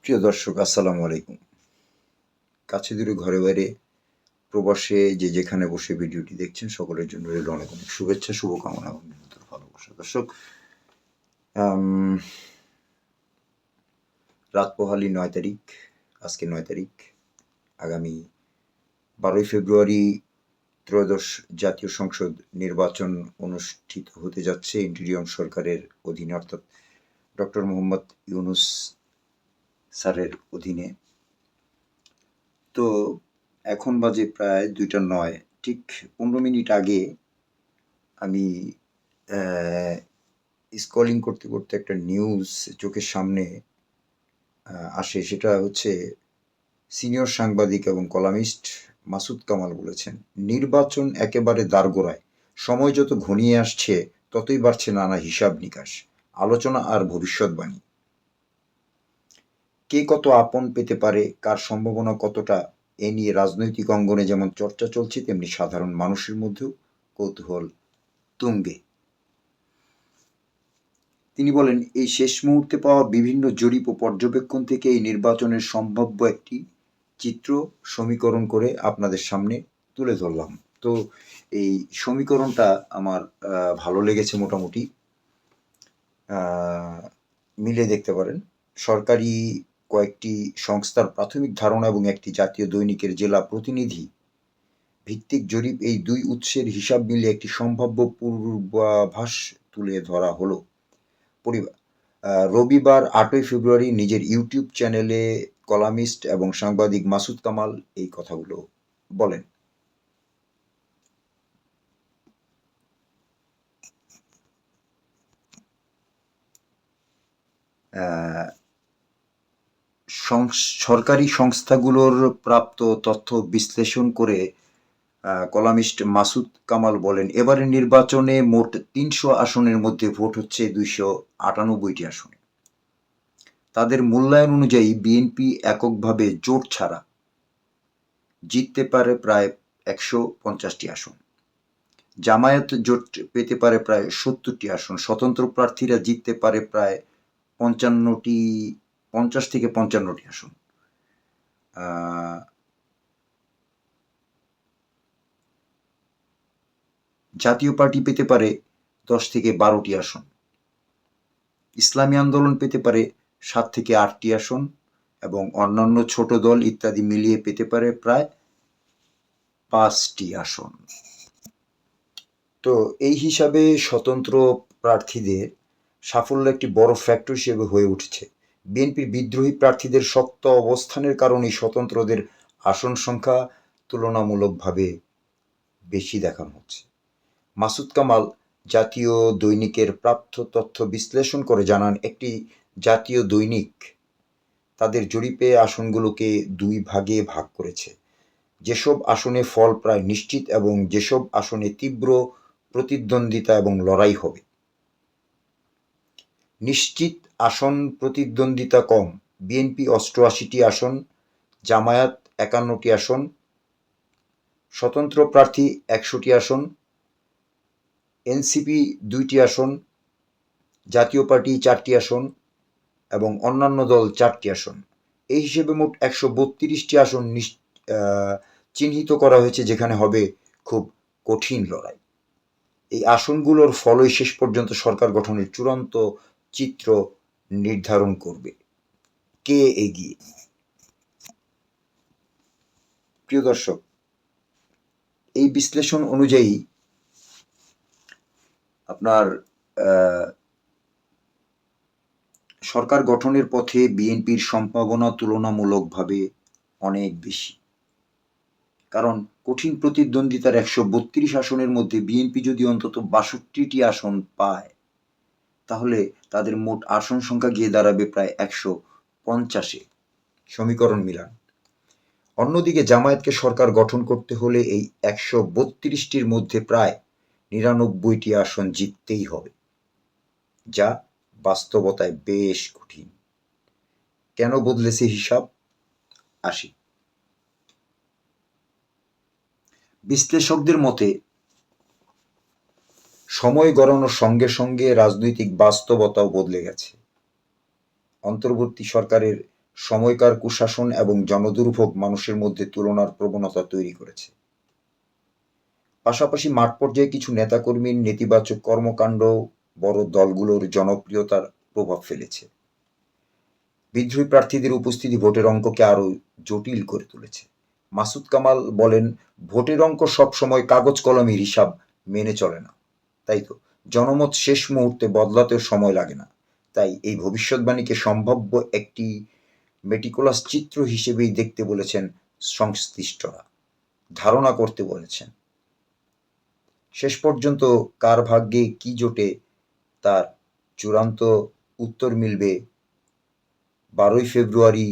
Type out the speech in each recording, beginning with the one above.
প্রিয় দর্শক, আসসালামু আলাইকুম। কাছে দূরে ঘরে বাইরে প্রবাসে যে যেখানে বসে ভিডিওটি দেখছেন সকলের জন্য রইল অনেক অনেক শুভেচ্ছা, শুভকামনা এবং নিরন্তর ভালোবাসা। দর্শক, আম, রাত পোহালি 9 তারিখ, আজকে 9 তারিখ, আগামী 12ই ফেব্রুয়ারি ত্রয়োদশ জাতীয় সংসদ নির্বাচন অনুষ্ঠিত হতে যাচ্ছে ইন্টেরিয়ম সরকারের অধীনে, অর্থাৎ ডক্টর মোহাম্মদ ইউনুস স্যারের অধীনে। তো এখন বাজে প্রায় 2টা 9, ঠিক 15 মিনিট আগে আমি স্ক্রলিং করতে করতে একটা নিউজ চোখের সামনে আসে। সেটা হচ্ছে সিনিয়র সাংবাদিক এবং কলামিস্ট মাসুদ কামাল বলেছেন, নির্বাচন একেবারে দারগোড়ায়, সময় যত ঘনিয়ে আসছে ততই বাড়ছে নানা হিসাব নিকাশ, আলোচনা আর ভবিষ্যৎবাণী। কে কত আপন পেতে পারে, কার সম্ভাবনা কতটা, এ নিয়ে রাজনৈতিক অঙ্গনে যেমন চর্চা চলছে, তেমনি সাধারণ মানুষের মধ্যেও কৌতূহল তুঙ্গে। তিনি বলেন, এই শেষ মুহূর্তে পাওয়া বিভিন্ন জরিপ ও পর্যবেক্ষণ থেকে এই নির্বাচনের সম্ভাব্য একটি চিত্র সমীকরণ করে আপনাদের সামনে তুলে ধরলাম। তো এই সমীকরণটা আমার ভালো লেগেছে, মোটামুটি মিলে দেখতে পারেন। সরকারি কয়েকটি সংস্থার প্রাথমিক ধারণা এবং একটি জাতীয় দৈনিকের জেলা প্রতিনিধি ভিত্তিক জরিপ, এই দুই উৎসের হিসাব মিলে একটি সম্ভাব্য পূর্বাভাস তুলে ধরা হলো। রবিবার 8ই ফেব্রুয়ারি নিজের ইউটিউব চ্যানেলে কলামিস্ট এবং সাংবাদিক মাসুদ কামাল এই কথাগুলো বলেন। সরকারি সংস্থাগুলোর প্রাপ্ত তথ্য বিশ্লেষণ করে কলামিস্ট মাসুদ কামাল বলেন, এবারের নির্বাচনে মোট 300 আসনের মধ্যে ভোট হচ্ছে 298টি আসনে। তাদের মূল্যায়ন অনুযায়ী বিএনপি এককভাবে জোট ছাড়া জিততে পারে প্রায় 150টি আসন, জামায়াত জোট পেতে পারে প্রায় 70টি আসন, স্বতন্ত্র প্রার্থীরা জিততে পারে প্রায় 50 থেকে 55টি আসন। জাতীয় পার্টি পেতে পারে 10 থেকে 12টি আসন, ইসলামী আন্দোলন পেতে পারে 7 থেকে 8টি আসন এবং অন্যান্য ছোট দল ইত্যাদি মিলিয়ে পেতে পারে প্রায় 5টি আসন। তো এই হিসাবে স্বতন্ত্র প্রার্থীদের সাফল্য একটি বড় ফ্যাক্টর হিসেবে হয়ে উঠছে। বিএনপির বিদ্রোহী প্রার্থীদের শক্ত অবস্থানের কারণেই স্বতন্ত্রদের আসন সংখ্যা তুলনামূলকভাবে বেশি দেখানো হচ্ছে। মাসুদ কামাল জাতীয় দৈনিকের প্রাপ্ত তথ্য বিশ্লেষণ করে জানান, একটি জাতীয় দৈনিক তাদের জরিপে আসনগুলোকে 2 ভাগে ভাগ করেছে। যেসব আসনে ফল প্রায় নিশ্চিত এবং যেসব আসনে তীব্র প্রতিদ্বন্দ্বিতা এবং লড়াই হবে। নিশ্চিত আসন প্রতিদ্বন্দ্বিতা কম, বিএনপি 88টি আসন, জামায়াত 51টি আসন, স্বতন্ত্র প্রার্থী 100টি আসন, এনসিপি 2টি আসন, জাতীয় পার্টি 4টি আসন এবং অন্যান্য দল 4টি আসন। এই হিসেবে মোট 132টি আসন চিহ্নিত করা হয়েছে, যেখানে হবে খুব কঠিন লড়াই। এই আসনগুলোর ফলই শেষ পর্যন্ত সরকার গঠনের চূড়ান্ত চিত্র নির্ধারণ করবে, কে এগিয়ে। প্রিয় দর্শক, এই বিশ্লেষণ অনুযায়ী আপনার সরকার গঠনের পথে বিএনপির সম্ভাবনা তুলনামূলকভাবে অনেক বেশি। কারণ কঠিন প্রতিদ্বন্দ্বিতার 132 আসনের মধ্যে বিএনপি যদি অন্তত 62টি আসন পায়, তাহলে তাদের মোট আসন সংখ্যা গিয়ে দাঁড়াবে প্রায় 150-এ। সমীকরণ মিলান। অন্যদিকে জামায়াতকে সরকার গঠন করতে হলে এই 132টির মধ্যে প্রায় 99টি আসন জিততেই হবে, যা বাস্তবতায় বেশ কঠিন। কেন বদলেছে হিসাব? আসি। বিশ্লেষকদের মতে, সময় গড়ানোর সঙ্গে সঙ্গে রাজনৈতিক বাস্তবতাও বদলে গেছে। অন্তর্বর্তী সরকারের সময়কার কুশাসন এবং জনদুর্ভোগ মানুষের মধ্যে তুলনার প্রবণতা তৈরি করেছে। পাশাপাশি মাঠ পর্যায়ে কিছু নেতাকর্মীর নেতিবাচক কর্মকাণ্ড বড় দলগুলোর জনপ্রিয়তার প্রভাব ফেলেছে। বিদ্রোহী প্রার্থীদের উপস্থিতি ভোটের অঙ্ককে আরও জটিল করে তুলেছে। মাসুদ কামাল বলেন, ভোটের অঙ্ক সবসময় কাগজ কলমের হিসাব মেনে চলে না। তাই তো, জনমত শেষ মুহূর্তে বদলাতেও সময় লাগে না। তাই এই ভবিষ্যৎবাণীকে সম্ভাব্য একটি মেটিকুলাস চিত্র হিসেবেই দেখতে বলেছেন সংশ্লিষ্টরা, ধারণা করতে বলেছেন। শেষ পর্যন্ত কার ভাগ্যে কি জোটে তার চূড়ান্ত উত্তর মিলবে 12ই ফেব্রুয়ারি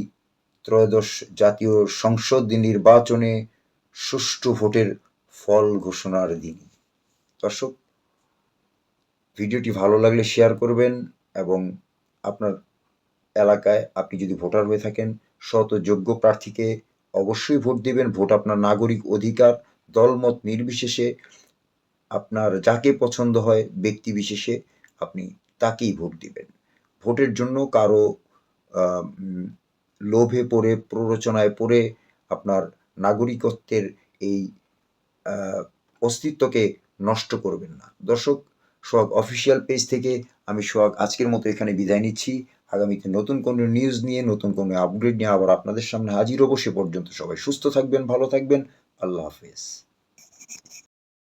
ত্রয়োদশ জাতীয় সংসদ নির্বাচনে সুষ্ঠু ভোটের ফল ঘোষণার দিনই। দর্শক, ভিডিওটি ভালো লাগলে শেয়ার করবেন এবং আপনার এলাকায় আপনি যদি ভোটার হয়ে থাকেন, সৎ ও যোগ্য প্রার্থীকে অবশ্যই ভোট দিবেন। ভোট আপনার নাগরিক অধিকার। দলমত নির্বিশেষে আপনার যাকে পছন্দ হয় ব্যক্তি বিশেষে আপনি তাকেই ভোট দিবেন। ভোটের জন্য কারো লোভে পড়ে, প্ররোচনায় পড়ে আপনার নাগরিকত্বের এই অস্তিত্বকে নষ্ট করবেন না। দর্শক, সোহাগ অফিসিয়াল পেজ থেকে আমি সোহাগ আজকের মতো এখানে বিদায় নিচ্ছি। আগামীতে নতুন কোনো নিউজ নিয়ে, নতুন কোনো আপডেট নিয়ে আবার আপনাদের সামনে হাজির হব। সে পর্যন্ত সবাই সুস্থ থাকবেন, ভালো থাকবেন। আল্লাহ হাফেজ।